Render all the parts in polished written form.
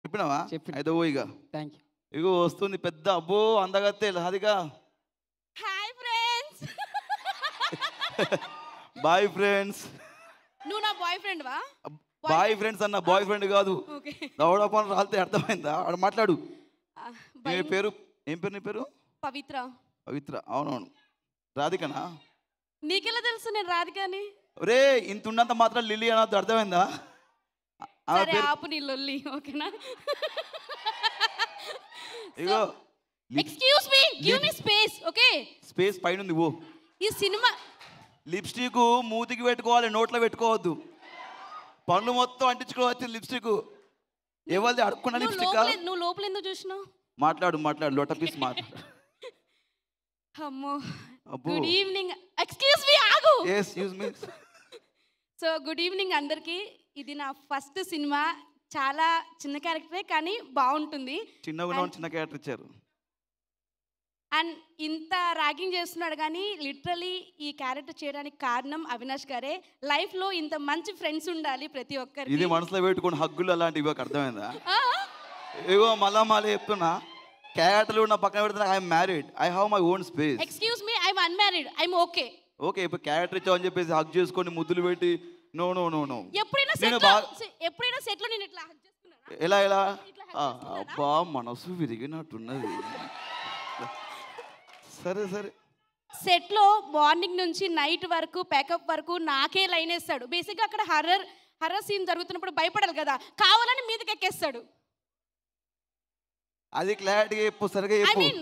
చెప్పినావా? చెప్పిన. అయితే ఓ ఇక థ్యాంక్ యూ. ఇగో వస్తుంది పెద్ద అబ్బో అందగత్తే Radhika. Hi friends. Boy friends. నువ్వు నా బాయ్ ఫ్రెండ్ వా? బాయ్ ఫ్రెండ్స్ అన్న, బాయ్ ఫ్రెండ్ కాదు. ఓకే. దవడ పని రాలితే అర్థమైందా? ఆడ మాట్లాడు. నీ పేరు ఏం పేరు? నీ పేరు పవిత్ర. పవిత్ర. అవునవును. రాధికనా? నీకెలా తెలుసు నేను రాధికని? రే ఇంత ఉన్నంత మాత్రం లిల్లీ అనొద్దు, అర్థమైందా? ఆమె సరే పేరు ఆపు నీ లొల్లి, ఓకేనా? ఇగో excuse me, give me space, okay? Space పైన ఉంది. ఓ ఈ సినిమా లిప్స్టిక్ మూతికి పెట్టుకోవాలి, నోట్లో పెట్టుకోవద్దు. పళ్ళు మొత్తం అంటించుకోవచ్చు లిప్స్టిక్. ఎవరిది అడుక్కున్న లిప్స్టిక్? నువ్వు లోపల ఎందుకు చూసినావు? మాట్లాడు లోట పీస్ మాట్లాడు. అమ్మో. అబ్బో. Good evening. ఎక్స్క్యూజ్ మీ, ఆగు. Excuse me. So good evening అందరికి. ఇది నా ఫస్ట్ సినిమా. చాలా చిన్న క్యారెక్టరే కానీ బాగుంటుంది. చిన్నగా చిన్న క్యారెక్టర్ ఇచ్చారు. అండ్ ఇంత ర్యాగింగ్ చేస్తున్నాడు కానీ లిటరలీ ఈ క్యారెక్టర్ చేయడానికి కారణం అవినాష్ గారే. లైఫ్లో ఇంత మంచి ఫ్రెండ్స్ ఉండాలి ప్రతి ఒక్కరికి. ఇది మనసులో పెట్టుకుని హగ్గులు అలాంటివి అర్థమైందా? ఇగో మళ్ళా చెప్తున్నా, క్యారెక్టర్లు ఉన్న పక్కన పెడుతున్నా. I'm married, I have my own space. Excuse me, I'm unmarried, I'm okay. Okay, ఇప్పుడు క్యారెక్టర్ ఇచ్చావని చెప్పేసి హగ్ చేసుకొని ముద్దులు పెట్టి నో నో నో నో. ఎప్పుడైనా సెట్ లో నేను ఇట్లా హగ్ చేసుకున్నానా? ఎలా అబ్బా మనసు విరిగినట్టున్నది. సరే సరే. సెట్ లో మార్నింగ్ నుంచి నైట్ వరకు ప్యాకప్ వరకు నాకే లైన్ వేస్తాడు. బేసిక్గా అక్కడ హర్రర్ సీన్ జరుగుతున్నప్పుడు భయపడాలి కదా, కావాలని మీదకి ఎక్కేస్తాడు. అది క్లారిటీగా చెప్పు, సరిగా ఐ చెప్పు. మీన్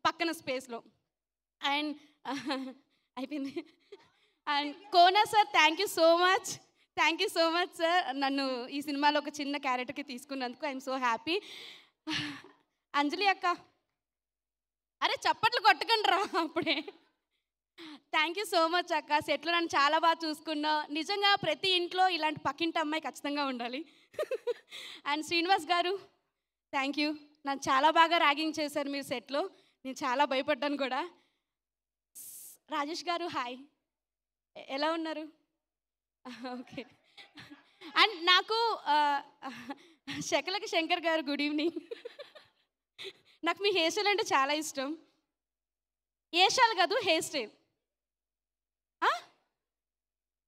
పక్కన స్పేస్ లో. అండ్ అయిపోయింది. And Kona sir, thank you so much sir, నన్ను ఈ సినిమాలో ఒక చిన్న క్యారెక్టర్కి తీసుకున్నందుకు ఐఎమ్ సో హ్యాపీ. అంజలి అక్క, అరే చప్పట్లు కొట్టకండి రా అప్పుడే. థ్యాంక్ యూ సో మచ్ అక్క. సెట్లో నన్ను చాలా బాగా చూసుకున్నావు. నిజంగా ప్రతి ఇంట్లో ఇలాంటి పక్కింటి అమ్మాయి ఖచ్చితంగా ఉండాలి. అండ్ శ్రీనివాస్ గారు, థ్యాంక్ యూ. నన్ను చాలా బాగా ర్యాగింగ్ చేశారు మీరు సెట్లో. నేను చాలా భయపడ్డాను కూడా. రాజేష్ గారు హాయ్, ఎలా ఉన్నారు? ఓకే. అండ్ నాకు శకలకి శంకర్ గారు గుడ్ ఈవినింగ్. నాకు మీ హెయిర్ స్టైల్ అంటే చాలా ఇష్టం. హెయిర్ స్టైల్ కాదు, hair style.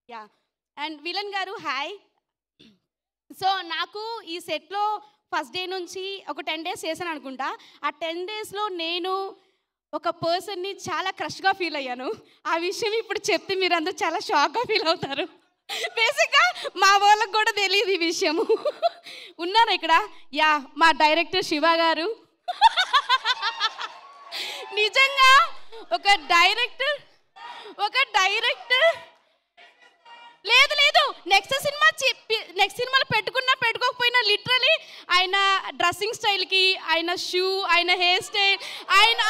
Yeah. And villain గారు హాయ్. సో నాకు ఈ సెట్లో ఫస్ట్ డే నుంచి ఒక 10 days చేశాను అనుకుంటా. ఆ 10 daysలో నేను ఒక పర్సన్ని చాలా క్రష్గా ఫీల్ అయ్యాను. ఆ విషయం ఇప్పుడు చెప్తే మీరు అందరూ చాలా షాక్గా ఫీల్ అవుతారు. బేసిక్గా మా వాళ్ళకి కూడా తెలియదు ఈ విషయము. ఉన్నారు ఇక్కడ. యా, మా డైరెక్టర్ శివ గారు. నిజంగా ఒక డైరెక్టర్ లేదు నెక్స్ట్ సినిమాలో పెట్టుకోకపోయినా లిటరలీ ఆయన డ్రెస్సింగ్ స్టైల్కి, ఆయన షూ, ఆయన హెయిర్ స్టైల్, ఆయన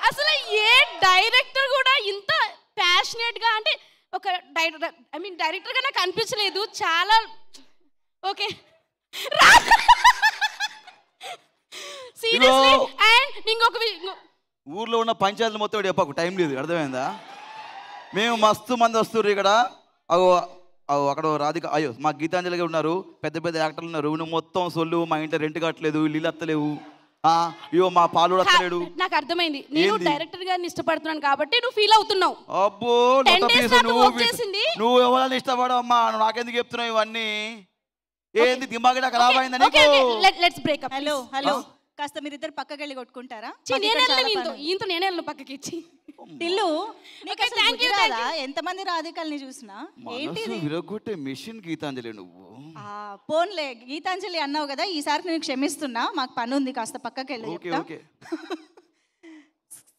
అసలు ఏ డైరెక్టర్ కూడా ఇంత ప్యాషనేట్గా, అంటే ఒక డైరెక్టర్గా నాకు అనిపించలేదు. చాలా ఓకే సీరియస్లీ. అండ్ ఇంకొక ఊర్లో ఉన్న పంచాయతీలు మొత్తం చెప్పకు, టైం లేదు, అర్థమైందా? మేము మస్తు మంది వస్తుర్రు ఇక్కడ. అక్కడ రాధిక, అయ్యో మా గీతాంజలిగా ఉన్నారు, పెద్ద పెద్ద యాక్టర్లు ఉన్నారు. నువ్వు మొత్తం సొల్లు, మా ఇంట్లో రెంట్ కట్టలేదు, ఇల్లు అత్తలేవు, అయ్యో మా పాలు అత్తలేడు. నాకు అర్థమైంది, నేను డైరెక్టర్ గారిని ఇష్టపడుతున్నాను కాబట్టి నువ్వు ఫీల్ అవుతున్నావు. అబ్బో నువ్వు ఎవరైనా ఇష్టపడమ్మా, నాకెందుకు చెప్తున్నావు ఇవన్నీ? ఏంది దిమాగ్ ఖరాబ్ అయిందని? Let's break up. హలో కాస్త మీరిద్దరు పక్కకి వెళ్ళి కొట్టుకుంటారా? ఈయనతో నేనే వెళ్ళను పక్కకి ఇచ్చి. టిల్లు, ఎంతమంది రాధికల్ని చూసినా ఏంటి విరగొట్టే మిషన్ గీతాంజలి నువ్వు. పోన్లే, గీతాంజలి అన్నావు కదా, ఈసారి నేను క్షమిస్తున్నా, మాకు పని ఉంది, కాస్త పక్కకి వెళ్ళి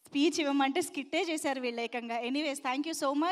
స్పీచ్ ఇవ్వమంటే స్కిట్టే చేశారు వీళ్ళు ఏకంగా. Anyways, thank you so much.